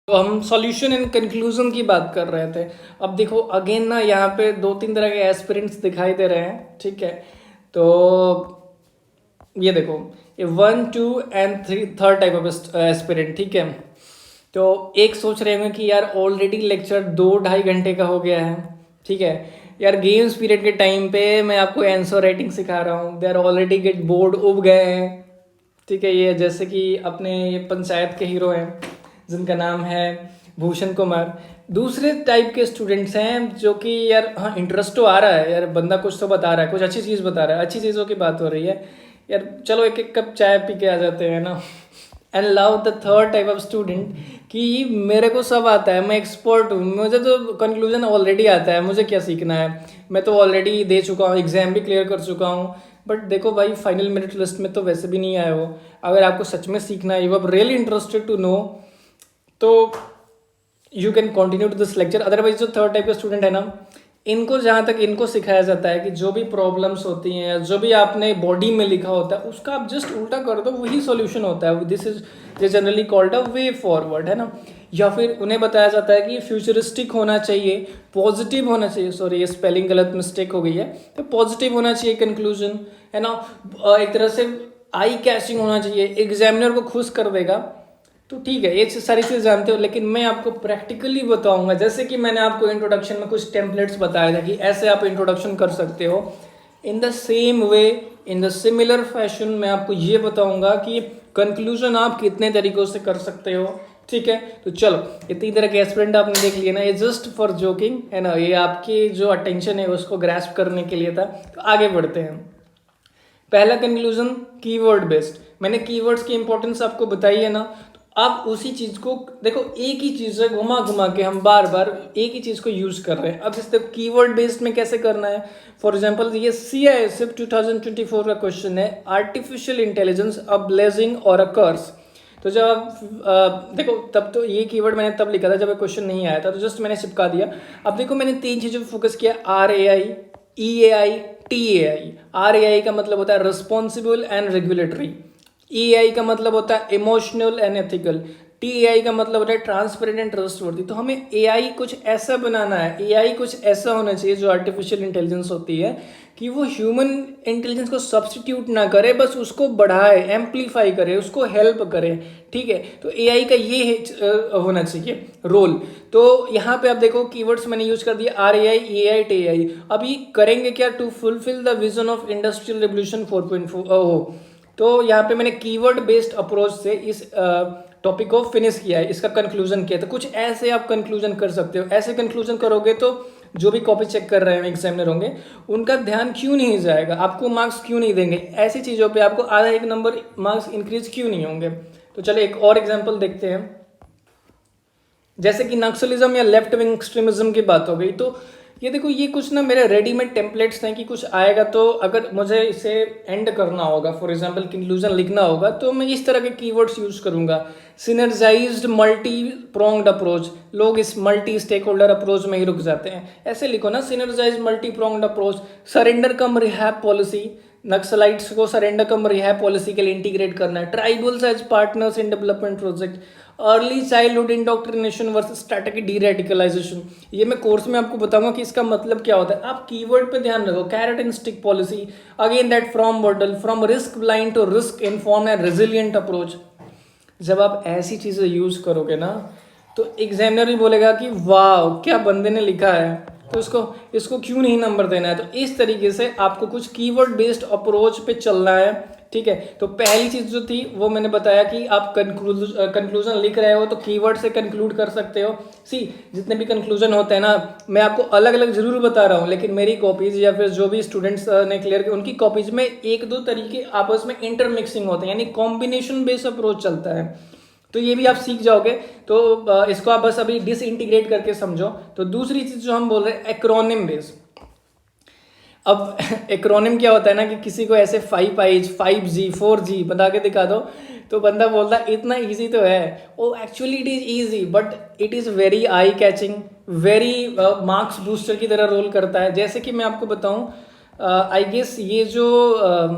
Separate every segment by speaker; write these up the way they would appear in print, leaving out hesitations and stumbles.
Speaker 1: तो हम solution and conclusion की बात कर रहे थे। अब देखो अगेन ना, यहाँ पे दो तीन तरह के एस्पिरेंट्स दिखाई दे रहे हैं, ठीक है। तो ये देखो, ये 1, 2 and 3 third type of aspirant, ठीक है। तो एक सोच रहे होंगे कि यार ऑलरेडी लेक्चर 2-2.5 घंटे का हो गया है, ठीक है। यार गेम्स पीरियड के टाइम पे मैं आपको आंसर राइटिंग सिखा रहा हूँ, they are already get bored, उब गए हैं, ठीक है। ये जैसे कि अपने ये पंचायत के हीरो हैं जिनका नाम है भूषण कुमार। दूसरे टाइप के स्टूडेंट्स हैं जो कि यार हाँ, इंटरेस्ट तो आ रहा है, यार बंदा कुछ तो बता रहा है, कुछ अच्छी चीज़ बता रहा है, अच्छी चीज़ों की बात हो रही है, यार चलो एक एक कप चाय पी के आ जाते हैं ना। And love the third type of student कि मेरे को सब आता है, मैं एक्सपर्ट हूँ, मुझे तो कंक्लूजन ऑलरेडी आता है, मुझे क्या सीखना है, मैं तो ऑलरेडी दे चुका हूँ, एग्जाम भी क्लियर कर चुका हूँ। बट देखो भाई, फाइनल मेरिट लिस्ट में तो वैसे भी नहीं आए हो। अगर आपको सच में सीखना है, you are really interested to know, तो you can continue to this lecture. Otherwise जो थर्ड टाइप का स्टूडेंट है ना, इनको जहाँ तक इनको सिखाया जाता है कि जो भी प्रॉब्लम्स होती हैं या जो भी आपने बॉडी में लिखा होता है उसका आप जस्ट उल्टा कर दो, वही सॉल्यूशन होता है। This is generally called a way forward, है ना। या फिर उन्हें बताया जाता है कि फ्यूचरिस्टिक होना चाहिए, पॉजिटिव होना चाहिए, सॉरी ये स्पेलिंग गलत मिस्टेक हो गई है, तो पॉजिटिव होना चाहिए कंक्लूजन, है ना। एक तरह से आई कैचिंग होना चाहिए, एग्जामिनर को खुश कर देगा। तो ठीक है, ये सारी चीज़ जानते हो, लेकिन मैं आपको प्रैक्टिकली बताऊंगा। जैसे कि मैंने आपको इंट्रोडक्शन में कुछ टेम्पलेट्स बताया था कि ऐसे आप इंट्रोडक्शन कर सकते हो, in the same way, in the similar fashion मैं आपको ये बताऊंगा कि कंक्लूजन आप कितने तरीकों से कर सकते हो, ठीक है। तो चलो, ये 3 तरह के एस्पिरेंट आपने देख लिए ना, ये जस्ट फॉर जोकिंग है ना, ये आपकी जो अटेंशन है उसको ग्रैस्प करने के लिए था। तो आगे बढ़ते हैं। पहला कंक्लूजन, कीवर्ड बेस्ड। मैंने कीवर्ड्स की इंपॉर्टेंस आपको बताई है ना, तो आप उसी चीज को देखो, एक ही चीज है, घुमा घुमा के हम बार बार एक ही चीज को यूज कर रहे हैं। अब इस कीवर्ड बेस्ड में कैसे करना है, फॉर एग्जांपल ये CISF 2024 का क्वेश्चन है, आर्टिफिशियल इंटेलिजेंस अ ब्लेसिंग और अ कर्स। तो जब आप देखो, तब तो ये कीवर्ड मैंने तब लिखा था जब क्वेश्चन नहीं आया था, तो जस्ट मैंने चिपका दिया। अब देखो मैंने 3 चीज़ों पर फोकस किया, RAI, EAI, TAI। RAI का मतलब होता है रिस्पॉन्सिबल एंड रेगुलेटरी, EAI का मतलब होता है इमोशनल एंड एथिकल, TAI का मतलब होता है ट्रांसपेरेंट एंड ट्रस्टवर्दी। तो हमें AI कुछ ऐसा बनाना है, AI कुछ ऐसा होना चाहिए जो आर्टिफिशियल इंटेलिजेंस होती है कि वो ह्यूमन इंटेलिजेंस को सब्सटीट्यूट ना करे, बस उसको बढ़ाए, एम्पलीफाई करे, उसको हेल्प करे, ठीक है। तो AI का ये होना चाहिए रोल। तो यहाँ पे आप देखो कीवर्ड्स मैंने यूज कर दिया, RAI, EAI, TAI। अभी करेंगे क्या, to fulfil the vision of industrial revolution 4.0। तो यहाँ पे मैंने कीवर्ड बेस्ड अप्रोच से इस टॉपिक को फिनिश किया है, इसका कंक्लूजन किया। तो कुछ ऐसे आप कंक्लूजन कर सकते हो, ऐसे कंक्लूजन करोगे तो जो भी कॉपी चेक कर रहे हैं एग्जामिनर होंगे, उनका ध्यान क्यों नहीं जाएगा, आपको मार्क्स क्यों नहीं देंगे, ऐसी चीज़ों पे आपको आधा 1 नंबर मार्क्स इंक्रीज क्यों नहीं होंगे। तो चलिए एक और एग्जाम्पल देखते हैं। जैसे कि नक्सलिज्म या लेफ्ट विंग एक्सट्रीमिज्म की बात हो गई, तो ये देखो, ये कुछ ना मेरे रेडीमेड टेम्पलेट्स हैं कि कुछ आएगा तो अगर मुझे इसे एंड करना होगा, फॉर एग्जांपल कंक्लूजन लिखना होगा, तो मैं इस तरह के कीवर्ड्स यूज करूंगा। सिनर्जाइज्ड मल्टी प्रोंग्ड अप्रोच, लोग इस मल्टी स्टेक होल्डर अप्रोच में ही रुक जाते हैं, ऐसे लिखो ना, synergised multi pronged approach. Surrender cum rehab policy, Naxalites को सरेंडर कम रिहैब पॉलिसी के लिए इंटीग्रेट करना है। Tribals as partners in development project, early childhood indoctrination versus strategic deradicalisation. ये मैं कोर्स में आपको बताऊंगा कि इसका मतलब क्या होता है। आप कीवर्ड पे ध्यान रखो, carrot and stick policy, again that from model, from risk blind to risk informed and resilient approach. जब आप ऐसी चीजें यूज करोगे ना, तो एग्जामिनर भी बोलेगा कि वाह क्या बंदे ने लिखा है, तो इसको क्यों नहीं नंबर देना है। तो इस तरीके से आपको कुछ कीवर्ड बेस्ड अप्रोच पे चलना है, ठीक है। तो पहली चीज जो थी वो मैंने बताया कि आप कंक्लूजन लिख रहे हो तो कीवर्ड से कंक्लूड कर सकते हो। जितने भी कंक्लूजन होते हैं ना, मैं आपको अलग अलग जरूर बता रहा हूँ, लेकिन मेरी कॉपीज या फिर जो भी स्टूडेंट्स ने क्लियर किया उनकी कॉपीज में 1-2 तरीके आपस में इंटरमिक्सिंग होते हैं, यानी कॉम्बिनेशन बेस्ड अप्रोच चलता है। तो ये भी आप सीख जाओगे। तो इसको आप बस अभी डिसइंटीग्रेट करके समझो। तो दूसरी चीज जो हम बोल रहे हैं, एक्रोनिम बेस। अब एक्रोनिम क्या होता है ना, कि किसी को ऐसे 5 5G 4G बता के दिखा दो, तो बंदा बोलता है इतना इजी तो है। Oh actually it is easy, but it is very eye catching, very marks booster की तरह रोल करता है। जैसे कि मैं आपको बताऊं, आई गेस ये जो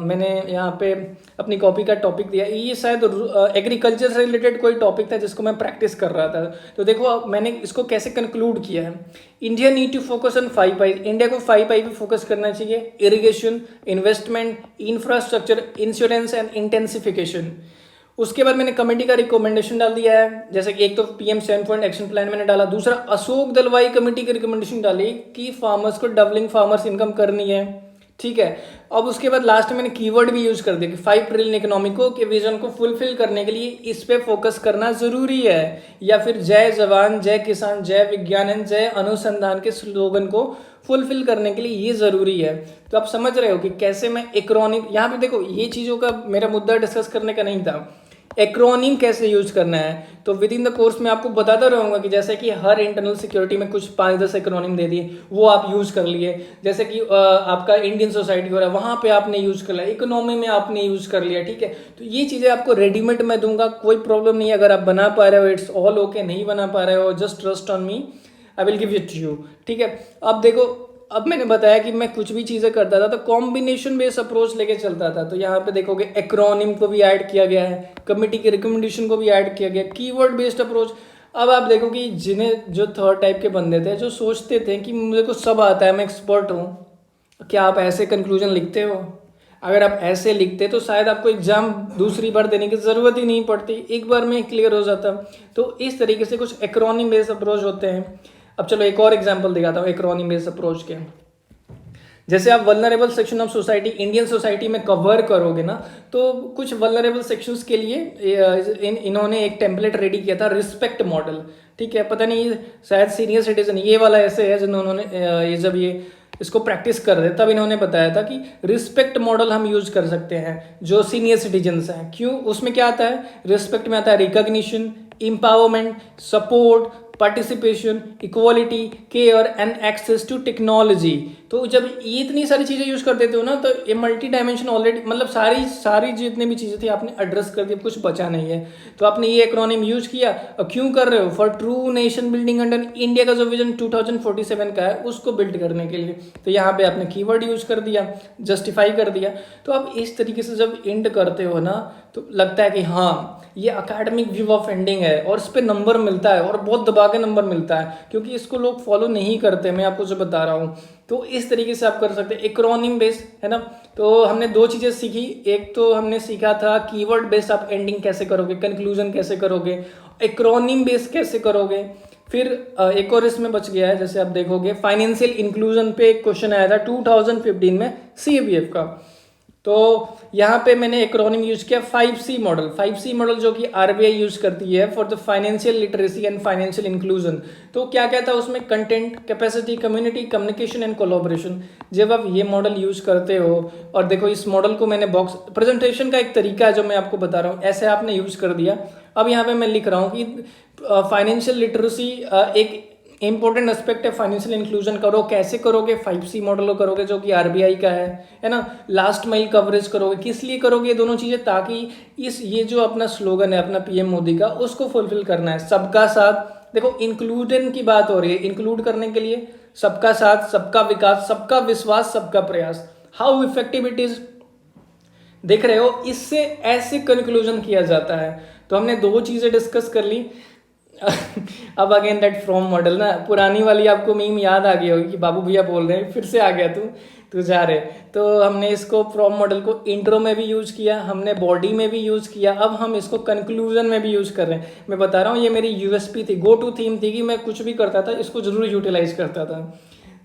Speaker 1: मैंने यहाँ पे अपनी कॉपी का टॉपिक दिया, ये शायद एग्रीकल्चर से रिलेटेड कोई टॉपिक था जिसको मैं प्रैक्टिस कर रहा था। तो देखो अब मैंने इसको कैसे कंक्लूड किया है। India need to focus on 5 I. India को 5 आई पे फोकस करना चाहिए: irrigation, investment, infrastructure, insurance and intensification. उसके बाद मैंने कमेटी का रिकमेंडेशन डाल दिया है, जैसे कि एक तो PM 7 पॉइंट एक्शन प्लान मैंने डाला, दूसरा अशोक दलवाई कमेटी की रिकमेंडेशन डाली कि फार्मर्स को डबलिंग फार्मर्स इनकम करनी है, ठीक है। अब उसके बाद लास्ट में मैंने कीवर्ड भी यूज कर दिया कि 5 ट्रिलियन इकोनॉमी को के विजन को फुलफिल करने के लिए इस पे फोकस करना जरूरी है, या फिर जय जवान जय किसान जय विज्ञान एंड जय अनुसंधान के स्लोगन को फुलफिल करने के लिए ये जरूरी है। तो आप समझ रहे हो कि कैसे मैं एक्रोनिम, यहाँ पे देखो ये चीजों का मेरा मुद्दा डिस्कस करने का नहीं था, एक्रोनिम कैसे यूज करना है। तो विद इन द कोर्स में आपको बताता रहूंगा कि जैसे कि हर इंटरनल सिक्योरिटी में कुछ 5-10 एक्रोनिम दे दिए, वो आप यूज कर लिए। जैसे कि आपका इंडियन सोसाइटी हो रहा है, वहां पे आपने यूज कर लिया, इकोनॉमी में आपने यूज कर लिया, ठीक है। तो ये चीजें आपको रेडीमेड मैं दूंगा, कोई प्रॉब्लम नहीं है। अगर आप बना पा रहे हो इट्स ऑल ओके, नहीं बना पा रहे हो just trust on me, I will give it to you, ठीक है। अब देखो, अब मैंने बताया कि मैं कुछ भी चीज़ें करता था तो कॉम्बिनेशन बेस्ड अप्रोच लेके चलता था। तो यहाँ पे देखोगे एक्रोनिम को भी ऐड किया गया है, कमिटी के रिकमेंडेशन को भी ऐड किया गया, कीवर्ड बेस्ड अप्रोच। अब आप देखो कि जिन्हें जो थर्ड टाइप के बंदे थे जो सोचते थे कि मुझे को सब आता है, मैं एक्सपर्ट हूँ, क्या आप ऐसे कंक्लूजन लिखते हो? अगर आप ऐसे लिखते तो शायद आपको एग्जाम दूसरी बार देने की ज़रूरत ही नहीं पड़ती, एक बार में क्लियर हो जाता। तो इस तरीके से कुछ एक्रोनिम बेस्ड अप्रोच होते हैं। अब चलो एक और एग्जांपल दिखाता हूँ एक्रोनिम बेस्ड अप्रोच के। जैसे आप vulnerable section of society Indian society में कवर करोगे ना, तो कुछ वल्नरेबल सेक्शंस के लिए इन्होंने एक टेम्पलेट रेडी किया था, रिस्पेक्ट मॉडल, ठीक है। पता नहीं शायद सीनियर सिटीजन ये वाला ऐसे है जिन्होंने ये जब ये इसको प्रैक्टिस कर रहे तब इन्होंने बताया था कि रिस्पेक्ट मॉडल हम यूज कर सकते हैं जो सीनियर सिटीजन्स हैं। क्यों? उसमें क्या आता है? रिस्पेक्ट में आता है recognition, empowerment, support, participation, equality, care and access to technology. तो जब ये इतनी सारी चीज़ें यूज कर देते हो ना, तो ये मल्टी डायमेंशन ऑलरेडी, मतलब सारी जितनी भी चीज़ें थी आपने एड्रेस कर दी, कुछ बचा नहीं है। तो आपने ये एक्रोनिम यूज किया, और क्यों कर रहे हो? For true nation building under India का जो विजन 2047 का है उसको बिल्ड करने के लिए। तो यहाँ पे आपने कीवर्ड यूज कर दिया, जस्टिफाई कर दिया। तो आप इस तरीके से जब एंड करते हो ना, तो लगता है कि हाँ ये अकेडमिक व्यू ऑफ एंडिंग है, और इस पे नंबर मिलता है, और बहुत दबा के नंबर मिलता है, क्योंकि इसको लोग फॉलो नहीं करते, मैं आपको जो बता रहा हूँ। तो इस तरीके से आप कर सकते हैं एक्रोनिम बेस्ड, है ना। तो हमने दो चीज़ें सीखी, एक तो हमने सीखा था कीवर्ड बेस्ड आप एंडिंग कैसे करोगे, कंक्लूजन कैसे करोगे, एक्रोनिम बेस्ड कैसे करोगे। फिर एक और इसमें बच गया है, जैसे आप देखोगे फाइनेंशियल इंक्लूजन पे एक क्वेश्चन आया था 2015 में CAPF का। तो यहाँ पे मैंने एक्रोनिम यूज किया 5C मॉडल। 5C मॉडल जो कि RBI यूज करती है for the financial literacy and financial inclusion. तो क्या क्या था उसमें? Content, capacity, community, communication and collaboration. जब आप ये मॉडल यूज करते हो, और देखो इस मॉडल को मैंने बॉक्स प्रेजेंटेशन का एक तरीका है जो मैं आपको बता रहा हूँ, ऐसे आपने यूज कर दिया। अब यहाँ पे मैं लिख रहा हूँ कि फाइनेंशियल लिटरेसी एक इंपॉर्टेंट एस्पेक्ट है, फाइनेंशियल इंक्लूजन करो, कैसे करोगे? 5C मॉडल करोगे जो कि RBI का है ना। लास्ट माइल कवरेज करोगे, किस लिए करोगे ये दोनों चीज़ें? ताकि ये जो अपना स्लोगन है अपना PM मोदी का, उसको फुलफिल करना है। सबका साथ, देखो इंक्लूजन की बात हो रही है, इंक्लूड करने के लिए सबका साथ, सबका विकास, सबका विश्वास, सबका प्रयास। हाउ इफेक्टिव इट इज, देख रहे हो, इससे ऐसे कंक्लूजन किया जाता है। तो हमने दो चीज़ें डिस्कस कर ली। अब अगेन दैट फ्रॉम मॉडल ना, पुरानी वाली आपको मीम याद आ गई होगी कि बाबू भैया बोल रहे हैं, फिर से आ गया तू जा रहे। तो हमने इसको फ्रॉम मॉडल को इंट्रो में भी यूज किया, हमने बॉडी में भी यूज किया, अब हम इसको कंक्लूजन में भी यूज कर रहे हैं। मैं बता रहा हूँ ये मेरी USP थी, गो टू थीम थी कि मैं कुछ भी करता था इसको जरूर यूटिलाइज करता था।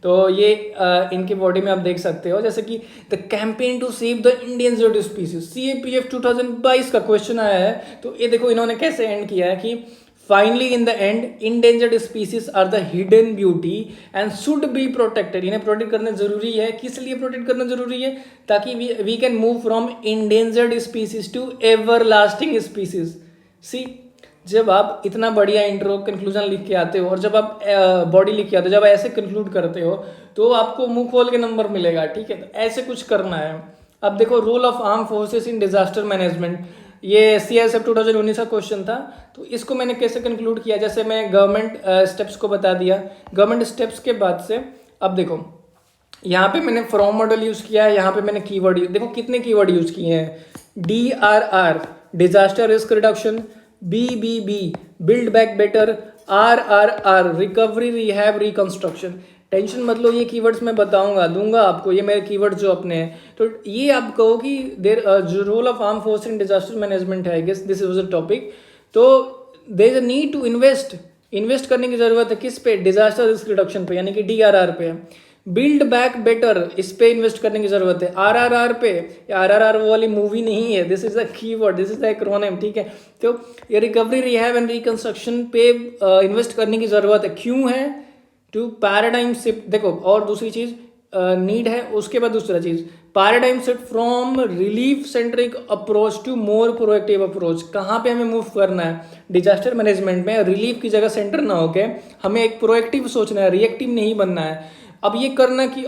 Speaker 1: तो ये इनके बॉडी में आप देख सकते हो, जैसे कि the campaign to save the endangered species, CAPF 2022 का क्वेश्चन आया है। तो ये देखो इन्होंने कैसे एंड किया है कि finally in the end endangered species are the hidden beauty and should be protected. इन्हें प्रोटेक्ट करना जरूरी है। किस लिए प्रोटेक्ट करना जरूरी है? ताकि we can move from endangered species to everlasting species. See, जब आप इतना बढ़िया इंट्रो कंक्लूजन लिख के आते हो, और जब आप बॉडी लिख के आते हो, जब ऐसे कंक्लूड करते हो, तो आपको मुंह खोल के नंबर मिलेगा, ठीक है। तो ऐसे कुछ करना है। अब देखो role of arm forces in disaster management, ये CISF 2019 का क्वेश्चन था। तो इसको मैंने कैसे कंक्लूड किया? जैसे मैं गवर्नमेंट स्टेप्स को बता दिया, गवर्नमेंट स्टेप्स के बाद से अब देखो यहाँ पे मैंने फ्रॉम मॉडल यूज़ किया है, यहाँ पे मैंने कीवर्ड देखो कितने कीवर्ड यूज़ किए हैं। DRR disaster risk reduction, BBB build back better, RRR recovery rehab reconstruction. Tension मत लो, ये कीवर्ड्स मैं बताऊंगा दूंगा आपको, ये मेरे कीवर्ड जो अपने हैं। तो ये आप कहो कि देर जो role of arm force in disaster management है, I guess this is a topic. तो there is a need to invest करने की जरूरत है किस पे, डिजास्टर रिस्क रिडक्शन पे यानी कि DRR पे। बिल्ड बैक बेटर इस पे इन्वेस्ट करने की जरूरत है। RRR पे, RRR वो वाली मूवी नहीं है, this is a keyword, this is the acronym, ठीक है। तो ये रिकवरी रिहैब एंड रिकंस्ट्रक्शन पे इन्वेस्ट करने की जरूरत है। क्यों है? टू पैराडाइम शिफ्ट, देखो और दूसरी चीज नीड है, उसके बाद दूसरा चीज paradigm shift from relief centric approach to more proactive approach. कहाँ पे हमें मूव करना है डिजास्टर मैनेजमेंट में? रिलीफ की जगह सेंटर ना होके हमें एक प्रोएक्टिव सोचना है, रिएक्टिव नहीं बनना है। अब ये करना कि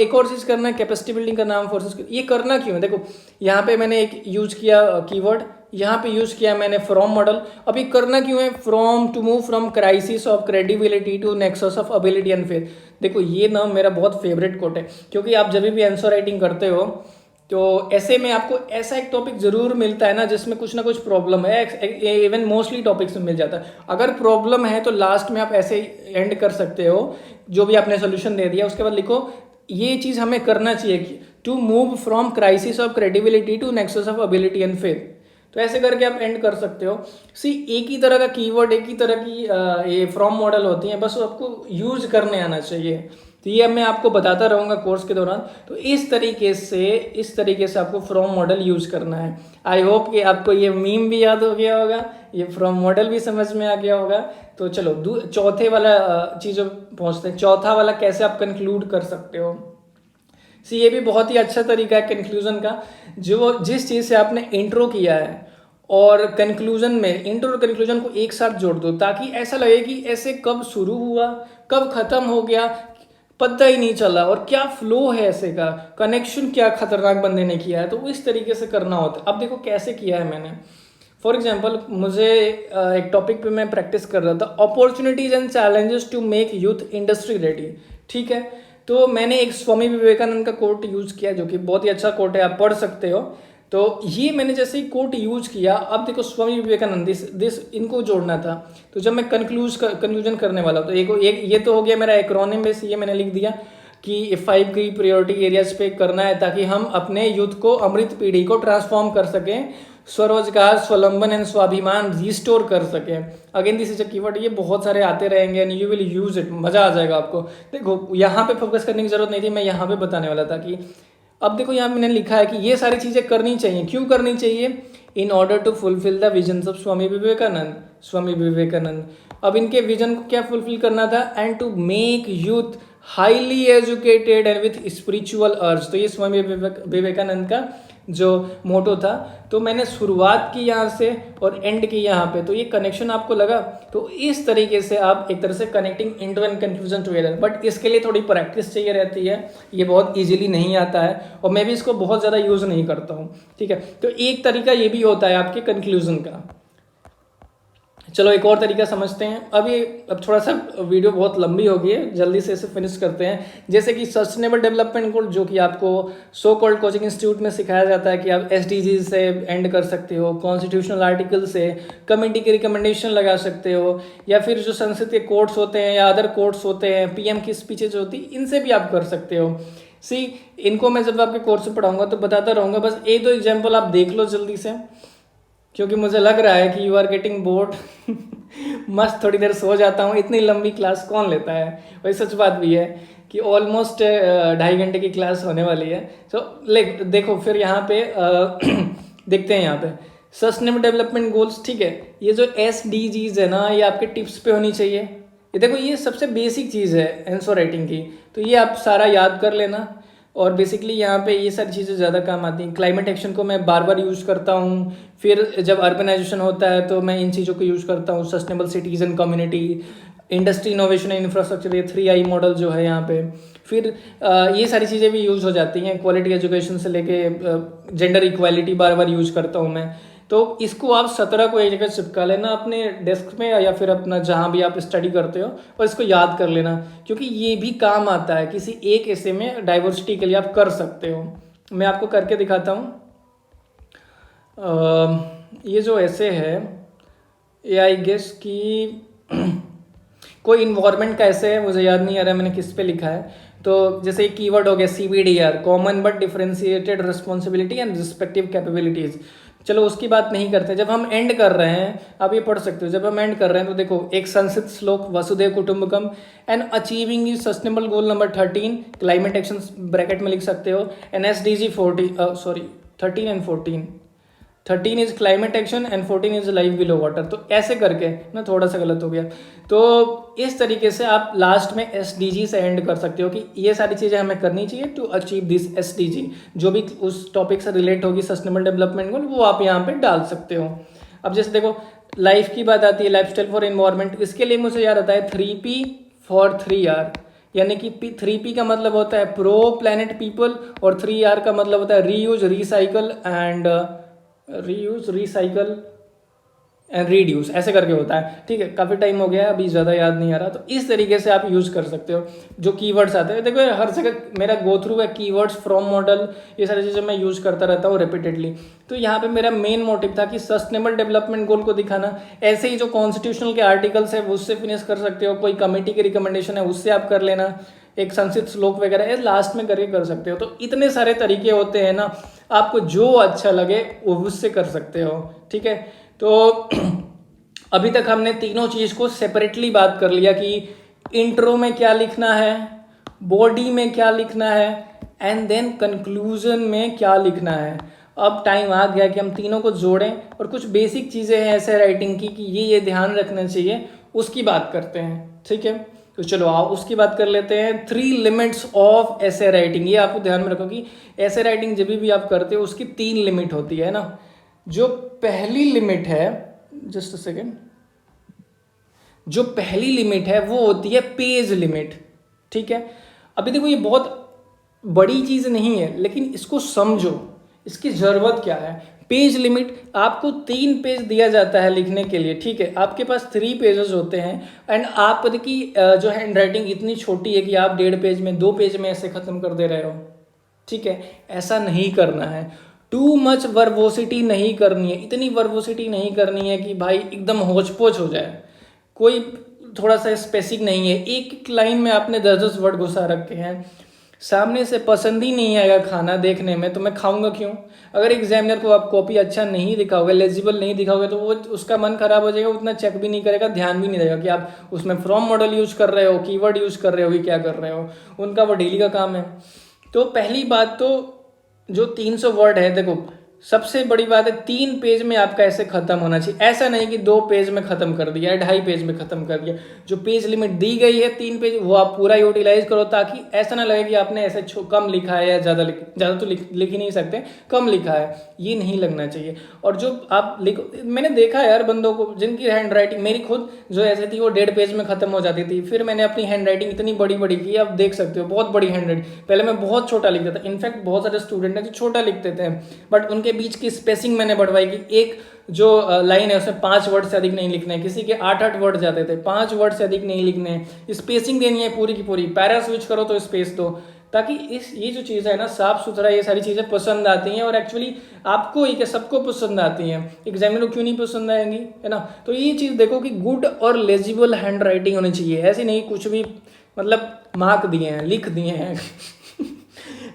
Speaker 1: एक और चीज करना है, कैपेसिटी बिल्डिंग करना है फोर्सेस। ये करना क्यों है? देखो यहाँ पे मैंने एक यूज किया कीवर्ड, यहाँ पे यूज किया मैंने फ्रॉम मॉडल। अब ये करना क्यों है? From to move from crisis of credibility to nexus of ability and faith. देखो ये ना मेरा बहुत फेवरेट कोट है, क्योंकि आप जब भी आंसर राइटिंग करते हो तो ऐसे में आपको ऐसा एक टॉपिक जरूर मिलता है ना जिसमें कुछ ना कुछ प्रॉब्लम है। इवन मोस्टली टॉपिक्स में मिल जाता है। अगर प्रॉब्लम है तो लास्ट में आप ऐसे एंड कर सकते हो, जो भी आपने सोल्यूशन दे दिया उसके बाद लिखो ये चीज हमें करना चाहिए, to move from crisis of credibility to nexus of ability and faith. तो ऐसे करके आप एंड कर सकते हो। एक ही तरह का कीवर्ड, एक ही तरह की ये फ्रॉम मॉडल होती हैं, बस आपको यूज करने आना चाहिए। तो ये मैं आपको बताता रहूँगा कोर्स के दौरान। तो इस तरीके से आपको फ्रॉम मॉडल यूज करना है। आई होप कि आपको ये मीम भी याद हो गया होगा, ये फ्रॉम मॉडल भी समझ में आ गया होगा। तो चलो चौथे वाला चीज़ों पहुँचते हैं। चौथा वाला कैसे आप कंक्लूड कर सकते हो। ये भी बहुत ही अच्छा तरीका है कंक्लूजन का। जो जिस चीज़ से आपने इंट्रो किया है और कंक्लूजन में, इंट्रो और कंक्लूजन को एक साथ जोड़ दो, ताकि ऐसा लगे कि ऐसे कब शुरू हुआ कब खत्म हो गया पता ही नहीं चला, और क्या फ्लो है ऐसे का, कनेक्शन क्या खतरनाक बंदे ने किया है। तो इस तरीके से करना होता है। अब देखो कैसे किया है मैंने। फॉर एग्जाम्पल मुझे एक टॉपिक पे मैं प्रैक्टिस कर रहा था, opportunities and challenges to make youth industry ready, ठीक है। तो मैंने एक स्वामी विवेकानंद का कोट यूज किया, जो कि बहुत ही अच्छा कोट है, आप पढ़ सकते हो। तो ये मैंने जैसे ही कोट यूज किया, अब देखो स्वामी विवेकानंद दिस इनको जोड़ना था। तो जब मैं कंक्लूजन करने वाला, तो एक ये तो हो गया मेरा एक्रोनिम बेस, ये मैंने लिख दिया कि 5 की प्रायोरिटी एरियाज पे करना है, ताकि हम अपने यूथ को, अमृत पीढ़ी को ट्रांसफॉर्म कर सकें, स्वरोजगार, स्वलंबन एंड स्वाभिमान रिस्टोर कर सकें। Again this is a keyword, ये बहुत सारे आते रहेंगे and you will use it, मजा आ जाएगा आपको। देखो यहाँ पे फोकस करने की जरूरत नहीं थी, मैं यहाँ पे बताने वाला था कि अब देखो यहाँ मैंने लिखा है कि ये सारी चीजें करनी चाहिए। क्यों करनी चाहिए? In order to fulfil the vision of Swami Vivekananda. अब इनके विजन को क्या फुलफिल करना था? And to make youth highly educated and with spiritual urge. तो ये स्वामी विवेकानंद का जो मोटो था। तो मैंने शुरुआत की यहाँ से और एंड की यहाँ पे, तो ये कनेक्शन आपको लगा। तो इस तरीके से आप एक तरह से connecting into and conclusion together, but इसके लिए थोड़ी प्रैक्टिस चाहिए रहती है, ये बहुत इजीली नहीं आता है और मैं भी इसको बहुत ज़्यादा यूज़ नहीं करता हूँ, ठीक है। तो एक तरीका ये भी होता है आपके कंक्लूजन का। चलो एक और तरीका समझते हैं। अब थोड़ा सा वीडियो बहुत लंबी हो गई है, जल्दी से इसे फिनिश करते हैं। जैसे कि सस्टेनेबल डेवलपमेंट गोल, जो कि आपको सो कॉल्ड कोचिंग इंस्टीट्यूट में सिखाया जाता है कि आप SDGs से एंड कर सकते हो, कॉन्स्टिट्यूशनल आर्टिकल से कमेटी की रिकमेंडेशन लगा सकते हो, या फिर जो संसद के कोर्ट्स होते हैं या अदर कोर्ट्स होते हैं, PM की स्पीचेज होती, इनसे भी आप कर सकते हो। इनको मैं जब आपके कोर्स में पढ़ाऊंगा तो बताता रहूँगा। बस एक दो एग्जाम्पल आप देख लो जल्दी से, क्योंकि मुझे लग रहा है कि यू आर गेटिंग बोर्ड। मस्त थोड़ी देर सो जाता हूँ, इतनी लंबी क्लास कौन लेता है। वही सच बात भी है कि ऑलमोस्ट 2.5 घंटे की क्लास होने वाली है। देखो फिर यहाँ पे देखते हैं यहाँ पे सस्टेनेबल डेवलपमेंट गोल्स, ठीक है। ये जो SDGs है ना, ये आपके टिप्स पे होनी चाहिए। ये देखो ये सबसे बेसिक चीज़ है आंसर राइटिंग की, तो ये आप सारा याद कर लेना। और बेसिकली यहाँ पे ये सारी चीज़ें ज़्यादा काम आती हैं। क्लाइमेट एक्शन को मैं बार बार यूज़ करता हूँ। फिर जब अर्बनाइजेशन होता है तो मैं इन चीज़ों को यूज़ करता हूँ। Sustainable cities and community, industry, innovation and infrastructure, ये 3I मॉडल जो है यहाँ पे। फिर ये सारी चीज़ें भी यूज़ हो जाती हैं। क्वालिटी एजुकेशन से लेके जेंडर इक्वालिटी बार बार यूज़ करता हूँ मैं। तो इसको आप 17 को एक जगह चिपका लेना अपने डेस्क में या फिर अपना जहाँ भी आप स्टडी करते हो, और इसको याद कर लेना, क्योंकि ये भी काम आता है किसी एक ऐसे में डाइवर्सिटी के लिए आप कर सकते हो। मैं आपको करके दिखाता हूँ। ये जो ऐसे है ये आई गेस कि कोई इन्वायरमेंट का ऐसे है, मुझे याद नहीं आ रहा है मैंने किस पे लिखा है। तो जैसे एक कीवर्ड हो गया CBDR, common but differentiated responsibility and respective capabilities. चलो उसकी बात नहीं करते। जब हम एंड कर रहे हैं, आप ये पढ़ सकते हो, जब हम एंड कर रहे हैं तो देखो एक संस्कृत श्लोक वसुधैव कुटुंबकम and achieving is sustainable goal number 13 climate action bracket में लिख सकते हो, an SDG 13 and 14, 13 is climate action and 14 is life below water. तो ऐसे करके ना, थोड़ा सा गलत हो गया। तो इस तरीके से आप लास्ट में SDG से एंड कर सकते हो कि ये सारी चीज़ें हमें करनी चाहिए टू अचीव दिस SDG, जो भी उस टॉपिक से रिलेट होगी सस्टेनेबल डेवलपमेंट गोल, वो आप यहाँ पे डाल सकते हो। अब जैसे देखो लाइफ की बात आती है, लाइफ स्टाइल फॉर एनवायरमेंट, इसके लिए मुझे याद आता है 3P फॉर 3R, यानी कि 3P का मतलब होता है प्रो प्लैनेट पीपल, और 3R का मतलब होता है reuse, recycle and recycle and reduce, ऐसे करके होता है। ठीक है, काफ़ी टाइम हो गया है, अभी ज़्यादा याद नहीं आ रहा। तो इस तरीके से आप यूज़ कर सकते हो जो कीवर्ड्स आते हैं। देखो हर जगह मेरा गो थ्रू है, कीवर्ड्स, फ्रॉम मॉडल, ये सारी चीज़ें मैं यूज़ करता रहता हूँ रिपीटेडली। तो यहाँ पे मेरा मेन मोटिव था कि सस्टेनेबल डेवलपमेंट गोल को दिखाना। ऐसे ही जो कॉन्स्टिट्यूशनल के आर्टिकल्स है उससे फिनिश कर सकते हो, कोई कमेटी की रिकमेंडेशन है उससे आप कर लेना, एक संस्कृत श्लोक वगैरह है लास्ट में करके कर सकते हो। तो इतने सारे तरीके होते हैं ना, आपको जो अच्छा लगे वो उससे कर सकते हो। ठीक है, तो अभी तक हमने तीनों चीज़ को सेपरेटली बात कर लिया कि इंट्रो में क्या लिखना है, बॉडी में क्या लिखना है, एंड देन कंक्लूजन में क्या लिखना है। अब टाइम आ गया कि हम तीनों को जोड़ें और कुछ बेसिक चीज़ें हैं ऐसे राइटिंग की कि ये ध्यान रखना चाहिए, उसकी बात करते हैं। ठीक है, तो चलो आओ उसकी बात कर लेते हैं। 3 लिमिट्स ऑफ ऐसे राइटिंग, ये आपको ध्यान में रखो कि ऐसे राइटिंग जब भी आप करते हो उसकी 3 लिमिट होती है ना। जो पहली लिमिट है, जस्ट अ सेकेंड, जो पहली लिमिट है वो होती है पेज लिमिट। ठीक है, अभी देखो ये बहुत बड़ी चीज़ नहीं है, लेकिन इसको समझो, इसकी ज़रूरत क्या है। पेज लिमिट, आपको 3 पेज दिया जाता है लिखने के लिए। ठीक है, आपके पास 3 पेजेस होते हैं, एंड आपकी जो हैंड राइटिंग इतनी छोटी है कि आप 1.5 पेज में, 2 पेज में ऐसे ख़त्म कर दे रहे हो। ठीक है, ऐसा नहीं करना है। टू मच वर्बोसिटी नहीं करनी है, इतनी वर्बोसिटी नहीं करनी है कि भाई एकदम होच पोच हो जाए। कोई थोड़ा सा स्पेसिफिक नहीं है, एक लाइन में आपने 10-10 वर्ड घुसा रखे हैं। सामने से पसंद ही नहीं आएगा खाना देखने में, तो मैं खाऊंगा क्यों। अगर एग्जामिनर को आप कॉपी अच्छा नहीं दिखाओगे, लेजिबल नहीं दिखाओगे, तो वो उसका मन खराब हो जाएगा, उतना चेक भी नहीं करेगा, ध्यान भी नहीं देगा कि आप उसमें फ्रॉम मॉडल यूज कर रहे हो, कीवर्ड यूज कर रहे हो, कि क्या कर रहे हो। उनका वो डेली का काम है। तो पहली बात तो जो 300 वर्ड है, देखो सबसे बड़ी बात है 3 पेज में आपका ऐसे खत्म होना चाहिए। ऐसा नहीं कि 2 पेज में खत्म कर दिया, 2.5 पेज में खत्म कर दिया। जो पेज लिमिट दी गई है 3 पेज, वो आप पूरा यूटिलाइज करो, ताकि ऐसा ना लगे कि आपने ऐसे कम लिखा है या ज़्यादा तो लिख ही नहीं सकते, कम लिखा है, ये नहीं लगना चाहिए। और जो आप लिखो, मैंने देखा है यार बंदों को जिनकी हैंड राइटिंग, मेरी खुद जो ऐसे थी वो 1.5 पेज में खत्म हो जाती थी। फिर मैंने अपनी हैंड राइटिंग इतनी बड़ी बड़ी की, आप देख सकते हो बहुत बड़ी हैंड राइटिंग। पहले मैं बहुत छोटा लिखता था, इनफैक्ट बहुत सारे स्टूडेंट हैं जो छोटा लिखते थे, बट उनके बीच की स्पेसिंग मैंने बढ़वाई कि एक जो लाइन है उसमें 5 वर्ड से अधिक नहीं लिखने हैं। किसी के 8-8 वर्ड जाते थे, 5 वर्ड से अधिक नहीं लिखने हैं। स्पेसिंग देनी है पूरी की पूरी, पैरा स्विच करो तो स्पेस दो, ताकि ये जो चीज़ है ना, साफ सुथरा, ये सारी चीज़ें पसंद आती हैं। और एक्चुअली आपको ही क्या, सबको पसंद आती हैं, एग्जामिनर को क्यों नहीं पसंद आएंगी, है ना। तो ये चीज़ देखो कि गुड और लेजिबल हैंड राइटिंग होनी चाहिए। ऐसी नहीं कुछ भी मतलब मार्क दिए हैं, लिख दिए हैं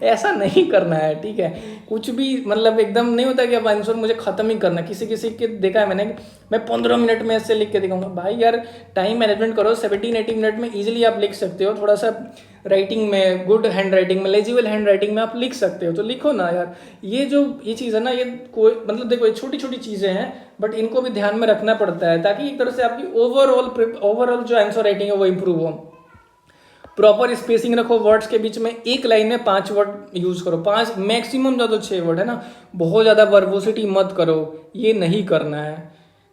Speaker 1: ऐसा नहीं करना है। ठीक है, कुछ भी मतलब एकदम नहीं होता कि अब आंसर मुझे ख़त्म ही करना। किसी के देखा है मैंने, मैं 15 मिनट में ऐसे लिख के दिखाऊंगा। भाई यार टाइम मैनेजमेंट करो, 17-18 मिनट में इजीली आप लिख सकते हो। थोड़ा सा राइटिंग में, गुड हैंड राइटिंग में, लेजिबल हैंड राइटिंग में आप लिख सकते हो, तो लिखो ना यार। ये चीज़ है ना, ये कोई मतलब देखो ये छोटी छोटी चीज़ें हैं, बट इनको भी ध्यान में रखना पड़ता है, ताकि एक तरह से आपकी ओवरऑल जो आंसर राइटिंग है वो इम्प्रूव हो। प्रॉपर स्पेसिंग रखो वर्ड्स के बीच में, एक लाइन में 5 वर्ड यूज करो, 5 मैक्सिमम ज़्यादा 6 वर्ड, है ना। बहुत ज़्यादा वर्बोसिटी मत करो, ये नहीं करना है।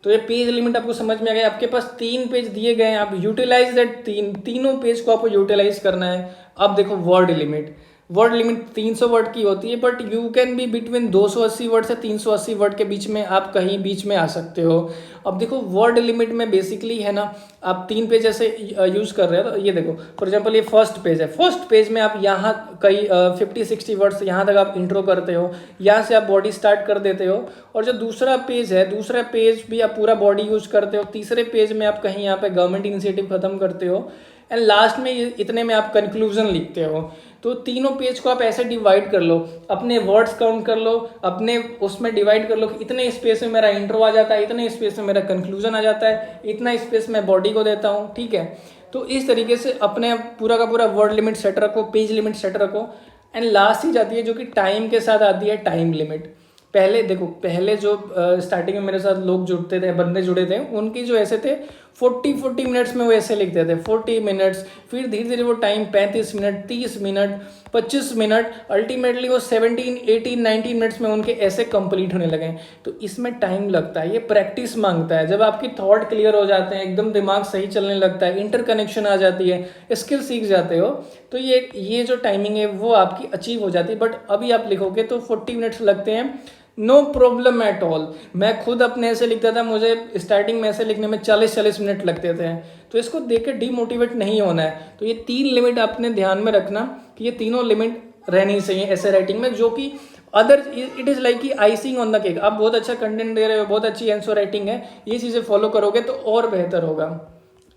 Speaker 1: तो ये पेज लिमिट आपको समझ में आ गया। आपके पास 3 पेज दिए गए हैं, आप यूटिलाइज दैट तीनों पेज को आपको यूटिलाइज करना है। अब देखो word limit, word limit 300 word की होती है, but you can be between 280 word से 380 वर्ड के बीच में आप कहीं बीच में आ सकते हो। अब देखो वर्ड लिमिट में बेसिकली है ना, आप 3 पेज ऐसे यूज़ कर रहे हो, तो ये देखो फॉर एग्जांपल ये फर्स्ट पेज है, फर्स्ट पेज में आप यहाँ कई 50-60 वर्ड्स यहाँ तक आप इंट्रो करते हो, यहाँ से आप बॉडी स्टार्ट कर देते हो। और जो दूसरा पेज है, दूसरा पेज भी आप पूरा बॉडी यूज करते हो, तीसरे पेज में आप कहीं यहाँ पे गवर्नमेंट इनिशिएटिव खत्म करते हो, एंड लास्ट में इतने में आप कंक्लूजन लिखते हो। तो तीनों पेज को आप ऐसे डिवाइड कर लो, अपने वर्ड्स काउंट कर लो, अपने उसमें डिवाइड कर लो कि इतने स्पेस में मेरा इंट्रो आ जाता है, इतने स्पेस में मेरा कंक्लूजन आ जाता है, इतना स्पेस मैं बॉडी को देता हूँ, ठीक है। तो इस तरीके से अपने पूरा का पूरा वर्ड लिमिट सेट रखो, पेज लिमिट सेट रखो। एंड लास्ट ही जाती है जो कि टाइम के साथ आती है, टाइम लिमिट। पहले देखो, पहले जो स्टार्टिंग में मेरे साथ लोग जुड़ते थे, बंदे जुड़े थे, उनकी जो ऐसे थे 40 मिनट्स में वो ऐसे लिखते थे, 40 मिनट्स, फिर धीरे धीरे वो time 35 minute, 30 minute, 25 minute, ultimately वो 17, 18, 19 मिनट्स में उनके ऐसे कंप्लीट होने लगे। तो इसमें टाइम लगता है, ये प्रैक्टिस मांगता है। जब आपकी थॉट क्लियर हो जाते हैं, एकदम दिमाग सही चलने लगता है, इंटरकनेक्शन आ जाती है, स्किल सीख जाते हो, तो ये जो टाइमिंग है वो आपकी अचीव हो जाती है। बट अभी आप लिखोगे तो 40 मिनट्स लगते हैं, नो प्रॉब्लम एट ऑल। मैं खुद अपने ऐसे लिखता था, मुझे स्टार्टिंग में ऐसे लिखने में 40-40 मिनट लगते थे। तो इसको देख के डीमोटिवेट नहीं होना है। तो ये 3 लिमिट आपने ध्यान में रखना कि ये तीनों लिमिट रहनी चाहिए ऐसे राइटिंग में, जो कि अदर इट इज़ लाइक कि आइसिंग ऑन द केक। आप बहुत अच्छा कंटेंट दे रहे हो, बहुत अच्छी आंसर राइटिंग है, ये चीज़ें फॉलो करोगे तो और बेहतर होगा,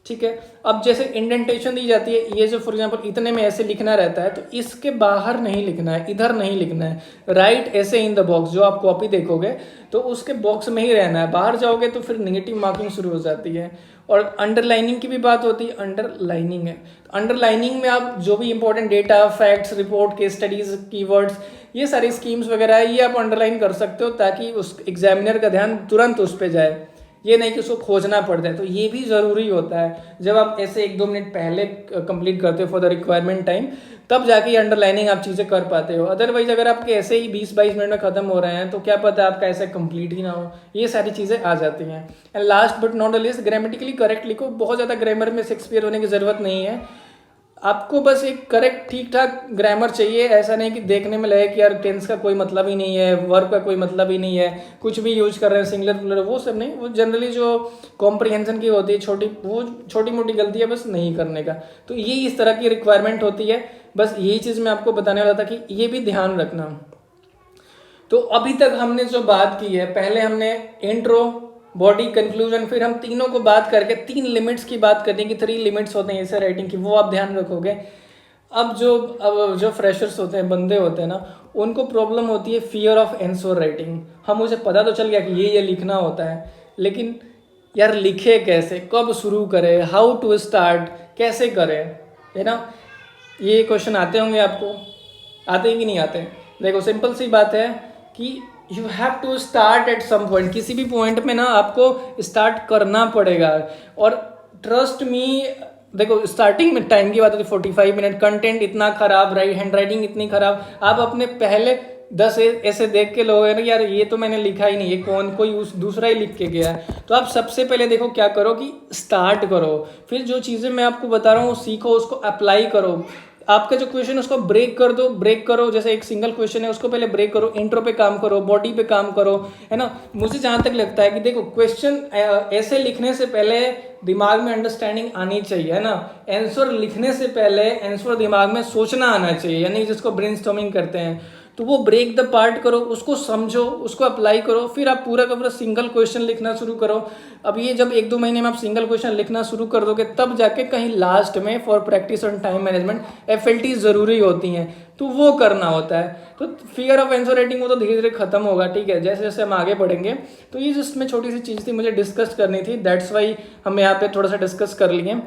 Speaker 1: ठीक है। अब जैसे इंडेंटेशन दी जाती है, ये जो फॉर एग्जांपल इतने में ऐसे लिखना रहता है, तो इसके बाहर नहीं लिखना है, इधर नहीं लिखना है। राइट ऐसे इन द बॉक्स, जो आप कॉपी देखोगे तो उसके बॉक्स में ही रहना है, बाहर जाओगे तो फिर नेगेटिव मार्किंग शुरू हो जाती है। और अंडरलाइनिंग की भी बात होती है, अंडरलाइनिंग है, अंडरलाइनिंग में आप जो भी important data, facts, report, case studies, keywords, ये सारी स्कीम्स वगैरह है, ये आप अंडरलाइन कर सकते हो ताकि उस एग्जामिनर का ध्यान तुरंत उस पर जाए, ये नहीं कि उसको खोजना पड़ जाए। तो ये भी ज़रूरी होता है, जब आप ऐसे 1-2 मिनट पहले कंप्लीट करते हो फॉर द रिक्वायरमेंट टाइम, तब जाके अंडरलाइनिंग आप चीज़ें कर पाते हो। अदरवाइज अगर आपके ऐसे ही 20-22 मिनट में खत्म हो रहे हैं तो क्या पता आपका ऐसा कंप्लीट ही ना हो, ये सारी चीज़ें आ जाती हैं। And last but not the least, grammatically correct लिखो। बहुत ज़्यादा ग्रामर में शेक्सपियर होने की ज़रूरत नहीं है, आपको बस एक करेक्ट ठीक ठाक ग्रामर चाहिए। ऐसा नहीं कि देखने में लगे कि यार टेंस का कोई मतलब ही नहीं है, वर्ब का कोई मतलब ही नहीं है, कुछ भी यूज कर रहे हैं सिंगुलर प्लूरल, वो सब नहीं। वो जनरली जो कॉम्प्रिहेंशन की होती है छोटी मोटी गलती है, बस नहीं करने का। तो ये इस तरह की रिक्वायरमेंट होती है। बस यही चीज़ मैं आपको बताने वाला था कि ये भी ध्यान रखना। तो अभी तक हमने जो बात की है, पहले हमने इंट्रो, बॉडी, कंक्लूजन, फिर हम तीनों को बात करके 3 लिमिट्स की बात करनी कि 3 लिमिट्स होते हैं ऐसे राइटिंग की, वो आप ध्यान रखोगे। अब जो फ्रेशर्स होते हैं, बंदे होते हैं ना, उनको प्रॉब्लम होती है फियर ऑफ आंसर राइटिंग। हम मुझे पता तो चल गया कि ये लिखना होता है, लेकिन यार लिखे कैसे, कब शुरू करें, हाउ टू स्टार्ट, कैसे करें, है ना। ये क्वेश्चन आते होंगे आपको, आते हैं कि नहीं आते। देखो सिंपल सी बात है कि you have to start at some point, किसी भी पॉइंट में ना आपको स्टार्ट करना पड़ेगा। और ट्रस्ट मी, देखो स्टार्टिंग में टाइम की बात होती है 45 मिनट, कंटेंट इतना खराब, हैंड राइटिंग इतनी खराब, आप अपने पहले 10 ऐसे देख के लोग ना यार ये तो मैंने लिखा ही नहीं, ये कोई दूसरा ही लिख के गया है। तो आप सबसे पहले देखो क्या करो कि स्टार्ट करो, फिर जो चीज़ें मैं आपको बता रहा हूँ सीखो, उसको अप्लाई करो। आपका जो क्वेश्चन है उसको ब्रेक कर दो, ब्रेक करो। जैसे एक सिंगल क्वेश्चन है उसको पहले ब्रेक करो, इंट्रो पे काम करो, बॉडी पे काम करो, है ना। मुझे जहाँ तक लगता है कि देखो क्वेश्चन ऐसे लिखने से पहले दिमाग में अंडरस्टैंडिंग आनी चाहिए, है ना। आंसर लिखने से पहले आंसर दिमाग में सोचना आना चाहिए, यानी जिसको ब्रेनस्टॉर्मिंग कहते हैं। तो वो ब्रेक द पार्ट करो, उसको समझो, उसको अप्लाई करो, फिर आप पूरा का पूरा सिंगल क्वेश्चन लिखना शुरू करो। अब ये जब 1-2 महीने में आप सिंगल क्वेश्चन लिखना शुरू कर दोगे, तब जाके कहीं लास्ट में for practice on time management FLT ज़रूरी होती हैं, तो वो करना होता है। तो फियर ऑफ आंसर राइटिंग वो तो धीरे धीरे खत्म होगा, ठीक है, जैसे जैसे हम आगे बढ़ेंगे। तो ये जिसमें छोटी सी चीज़ थी, मुझे डिस्कस करनी थी, दैट्स वाई हम यहाँ पे थोड़ा सा डिस्कस कर लिए।